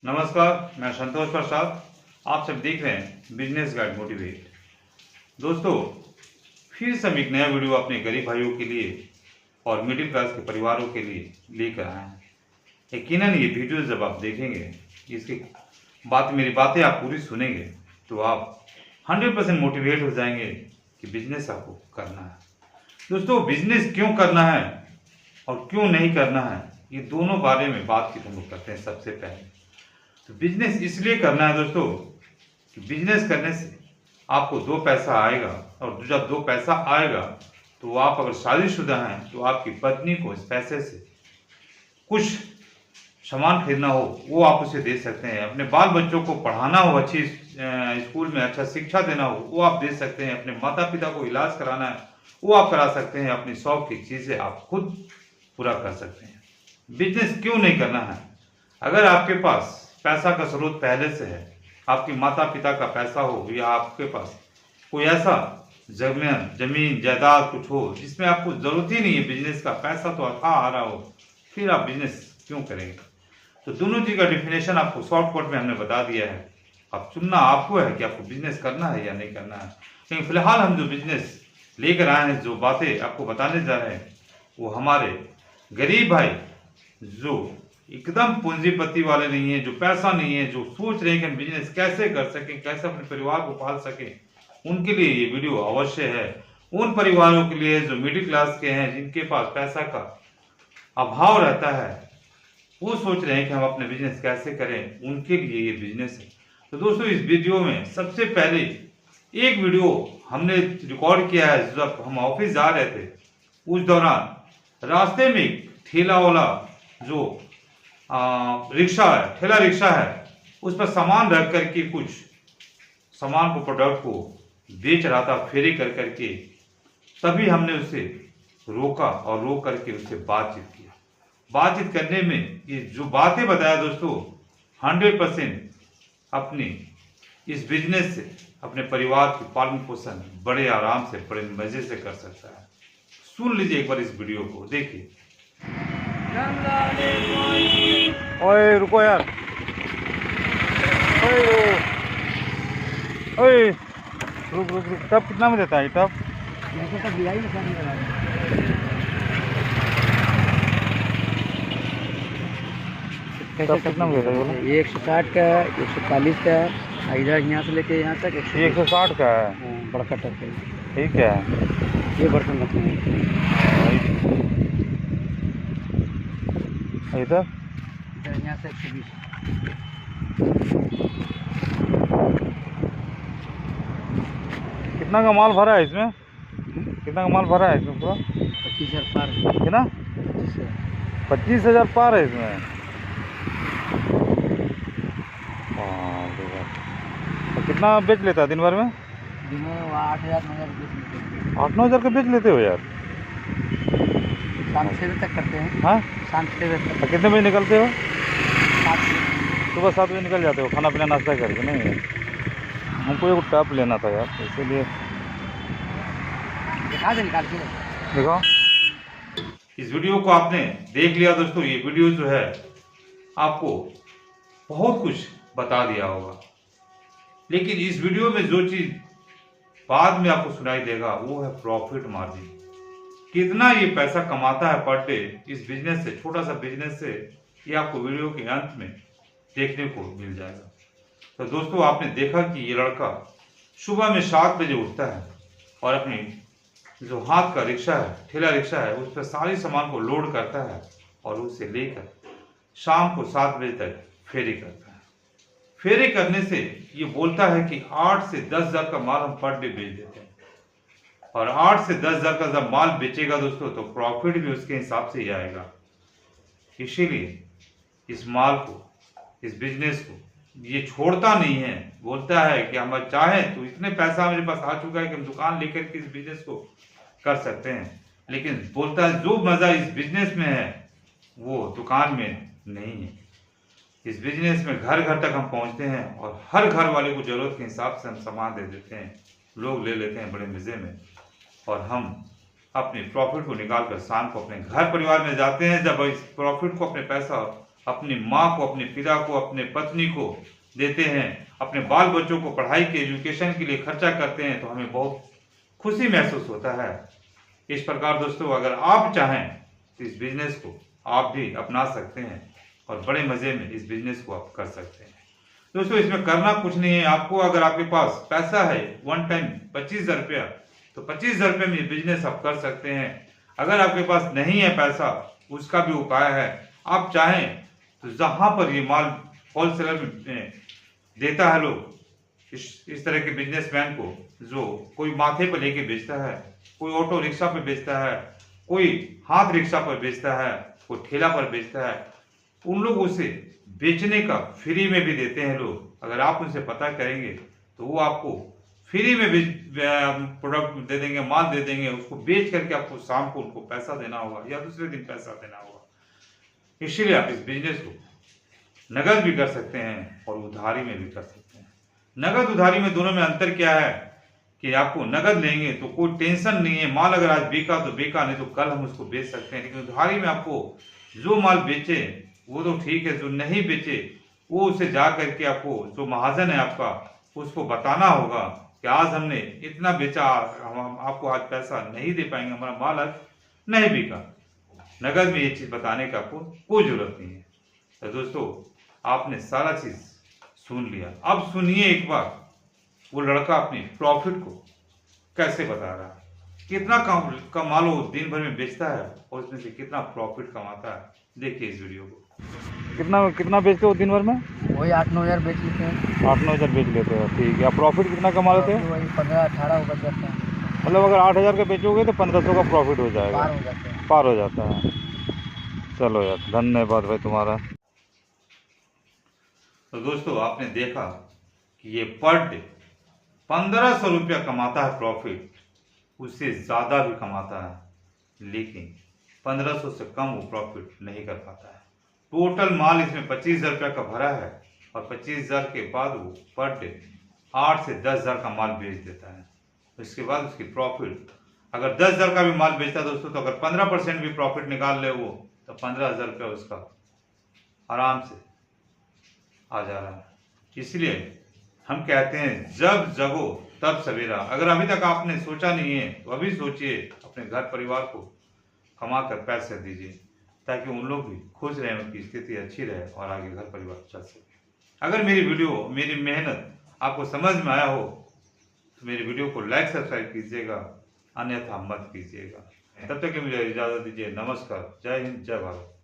नमस्कार, मैं संतोष प्रसाद। आप सब देख रहे हैं बिजनेस गाइड मोटिवेट। दोस्तों, फिर से हम एक नया वीडियो अपने गरीब भाइयों के लिए और मिडिल क्लास के परिवारों के लिए लेकर आए हैं। यकीनन ये वीडियो जब आप देखेंगे, इसकी मेरी बातें आप पूरी सुनेंगे तो आप 100% मोटिवेट हो जाएंगे कि बिजनेस आपको करना है। दोस्तों, बिजनेस क्यों करना है और क्यों नहीं करना है, ये दोनों बारे में बात की हम लोग करते हैं। सबसे पहले तो बिजनेस इसलिए करना है दोस्तों कि बिजनेस करने से आपको दो पैसा आएगा, और जब दो पैसा आएगा तो आप अगर शादीशुदा हैं तो आपकी पत्नी को इस पैसे से कुछ सामान खरीदना हो वो आप उसे दे सकते हैं। अपने बाल बच्चों को पढ़ाना हो, अच्छी स्कूल में अच्छा शिक्षा देना हो वो आप दे सकते हैं। अपने माता पिता को इलाज कराना है वो आप करा सकते हैं। अपनी शौक की चीज़ें आप खुद पूरा कर सकते हैं। बिजनेस क्यों नहीं करना है? अगर आपके पास पैसा का स्रोत पहले से है, आपकी माता पिता का पैसा हो, या आपके पास कोई ऐसा जमीन जायदाद कुछ हो जिसमें आपको जरूरत ही नहीं है बिजनेस का, पैसा तो आ रहा हो, फिर आप बिजनेस क्यों करेंगे? तो दोनों चीज का डिफिनेशन आपको शॉर्टकट में हमने बता दिया है। अब चुनना आपको है कि आपको बिजनेस करना है या नहीं करना है। लेकिन फिलहाल हम जो बिजनेस लेकर आए हैं, जो बातें आपको बताने जा रहे हैं, वो हमारे गरीब भाई जो एकदम पूंजीपति वाले नहीं है, जो पैसा नहीं है, जो सोच रहे हैं कि हम बिजनेस कैसे कर सकें, कैसे अपने परिवार को पाल सकें, उनके लिए ये वीडियो अवश्य है। उन परिवारों के लिए जो मिडिल क्लास के हैं, जिनके पास पैसा का अभाव रहता है, वो सोच रहे हैं कि हम अपने बिजनेस कैसे करें, उनके लिए ये बिजनेस है। तो दोस्तों, इस वीडियो में सबसे पहले एक वीडियो हमने रिकॉर्ड किया है। जब हम ऑफिस जा रहे थे उस दौरान रास्ते में एक ठेला वाला जो रिक्शा है, ठेला रिक्शा है, उस पर सामान रख करके कुछ सामान को, प्रोडक्ट को बेच रहा था फेरी कर करके। तभी हमने उसे रोका और रोक करके उससे बातचीत किया। बातचीत करने में ये जो बातें बताया दोस्तों, 100% अपने इस बिजनेस से अपने परिवार की पालन पोषण बड़े आराम से, बड़े मजे से कर सकता है। सुन लीजिए एक बार इस वीडियो को, देखिए। ओए रुको यार, ओए ओए रुक रुक रुक। टब कितना में देता है टब? टब कितना में देता है? ये 160 का है, 140 का है। इधर यहाँ से लेके यहाँ तक 160 का है। बड़का टब है। ठीक है, ये बर्तन रखते हैं इधर यहाँ से 120। कितना का माल भरा है इसमें? कितना का माल भरा है इसमें पूरा? 25,000 पार। कितना? 25,000 पार है इसमें। तो कितना बेच लेता है दिन भर में? दिन में 8,000 8-9 हज़ार का बेच लेते हो यार? शाम 6 बजे तक करते हैं। हाँ, शाम 6 बजे तक। तो कितने बजे निकलते हो? 7 बजे। सुबह 7 बजे निकल जाते हो खाना पीना नाश्ता करके? नहीं, हमको एक टप लेना था यार, इसीलिए। दिखा दे, निकाल के देखो, इस वीडियो को आपने देख लिया दोस्तों। ये वीडियो जो है आपको बहुत कुछ बता दिया होगा, लेकिन इस वीडियो में जो चीज बाद में आपको सुनाई देगा वो है प्रॉफिट मार्जिन। कितना ये पैसा कमाता है पर डे इस बिजनेस से, छोटा सा बिजनेस से, ये आपको वीडियो के अंत में देखने को मिल जाएगा। तो दोस्तों, आपने देखा कि ये लड़का सुबह में 7 बजे उठता है और अपनी जो हाथ का रिक्शा है, ठेला रिक्शा है, उस पर सारी सामान को लोड करता है और उसे लेकर शाम को 7 बजे तक फेरी करता है। फेरी करने से ये बोलता है कि 8 से 10 हज़ार का माल हम पर डे बेच देते हैं, और 8 से 10 हज़ार का जब माल बेचेगा दोस्तों तो प्रॉफिट भी उसके हिसाब से ही आएगा। इसीलिए इस माल को, इस बिजनेस को ये छोड़ता नहीं है। बोलता है कि हम चाहें तो इतने पैसा मेरे पास आ चुका है कि हम दुकान लेकर के इस बिजनेस को कर सकते हैं, लेकिन बोलता है जो मजा इस बिजनेस में है वो दुकान में नहीं है। इस बिजनेस में घर घर तक हम पहुंचते हैं और हर घर वाले को जरूरत के हिसाब से हम सामान दे देते हैं, लोग ले लेते हैं बड़े मजे में, और हम अपने प्रॉफिट को निकाल कर शाम को अपने घर परिवार में जाते हैं। जब इस प्रॉफिट को, अपने पैसा अपनी माँ को, अपने पिता को, अपने पत्नी को देते हैं, अपने बाल बच्चों को पढ़ाई के एजुकेशन के लिए खर्चा करते हैं, तो हमें बहुत खुशी महसूस होता है। इस प्रकार दोस्तों, अगर आप चाहें तो इस बिजनेस को आप भी अपना सकते हैं और बड़े मजे में इस बिजनेस को आप कर सकते हैं। दोस्तों, इसमें करना कुछ नहीं है। आपको अगर आपके पास पैसा है वन टाइम 25,000 रुपया, तो 25,000 रुपये में ये बिजनेस आप कर सकते हैं। अगर आपके पास नहीं है पैसा, उसका भी उपाय है। आप चाहें तो जहां पर ये माल होलसेलर में देता है लोग, इस तरह के बिजनेसमैन को, जो कोई माथे पर लेके बेचता है, कोई ऑटो रिक्शा पर बेचता है, कोई हाथ रिक्शा पर बेचता है, कोई ठेला पर बेचता है, उन लोगों से बेचने का फ्री में भी देते हैं लोग। अगर आप उनसे पता करेंगे तो वो आपको फ्री में भी प्रोडक्ट दे देंगे, माल दे देंगे। उसको बेच करके आपको शाम को उनको पैसा देना होगा या दूसरे दिन पैसा देना होगा। इसीलिए आप इस बिजनेस को नगद भी कर सकते हैं और उधारी में भी कर सकते हैं। नगद उधारी में दोनों में अंतर क्या है कि आपको नगद लेंगे तो कोई टेंशन नहीं है, माल अगर आज बिका तो बिका, नहीं तो कल हम उसको बेच सकते हैं। लेकिन उधारी में आपको जो माल बेचे वो तो ठीक है, जो नहीं बेचे वो उसे जा करके आपको, जो महाजन है आपका, उसको बताना होगा कि आज हमने इतना बेचा, हम आपको आज पैसा नहीं दे पाएंगे, हमारा माल आज नहीं बिका। नगद में ये चीज बताने का आपको कोई जरूरत नहीं है। तो दोस्तों, आपने सारा चीज सुन लिया, अब सुनिए एक बार वो लड़का अपनी प्रॉफिट को कैसे बता रहा है, कितना कमाल वो दिन भर में बेचता है और उसमें से कितना प्रॉफिट कमाता है। देखिए इस वीडियो को। कितना बेचते हो दिन भर में? वही 8-9 हज़ार बेच लेते हैं। 8-9 हज़ार बेच लेते हो, ठीक है। प्रॉफिट कितना कमा लेते हैं? वही 15-18 बच जाता है। मतलब अगर 8,000 का बेचोगे तो 1,500 का प्रॉफिट हो जाएगा, पार हो जाता है। पार हो जाता है। चलो यार, धन्यवाद भाई तुम्हारा। तो दोस्तों, आपने देखा कि ये पर डे 1,500 रुपया कमाता है प्रॉफिट, उससे ज़्यादा भी कमाता है, लेकिन 1,500 से कम वो प्रॉफिट नहीं कर पाता है। टोटल माल इसमें 25,000 रुपया का भरा है और 25,000 के बाद वो पर डे 8 से 10,000 का माल बेच देता है। उसके बाद उसकी प्रॉफिट, अगर 10,000 का भी माल बेचता है दोस्तों, तो अगर 15% भी प्रॉफिट निकाल ले वो, तो 15,000 रुपया उसका आराम से आ जा रहा है। इसलिए हम कहते हैं जब जगो तब सवेरा। अगर अभी तक आपने सोचा नहीं है तो अभी सोचिए, अपने घर परिवार को कमा कर पैसे दीजिए, ताकि उन लोग भी खुश रहें, उनकी स्थिति अच्छी रहे और आगे घर परिवार चल सके। अगर मेरी वीडियो, मेरी मेहनत आपको समझ में आया हो तो मेरी वीडियो को लाइक सब्सक्राइब कीजिएगा, अन्यथा मत कीजिएगा। तब तक के मुझे इजाज़त दीजिए। नमस्कार, जय हिंद, जय भारत।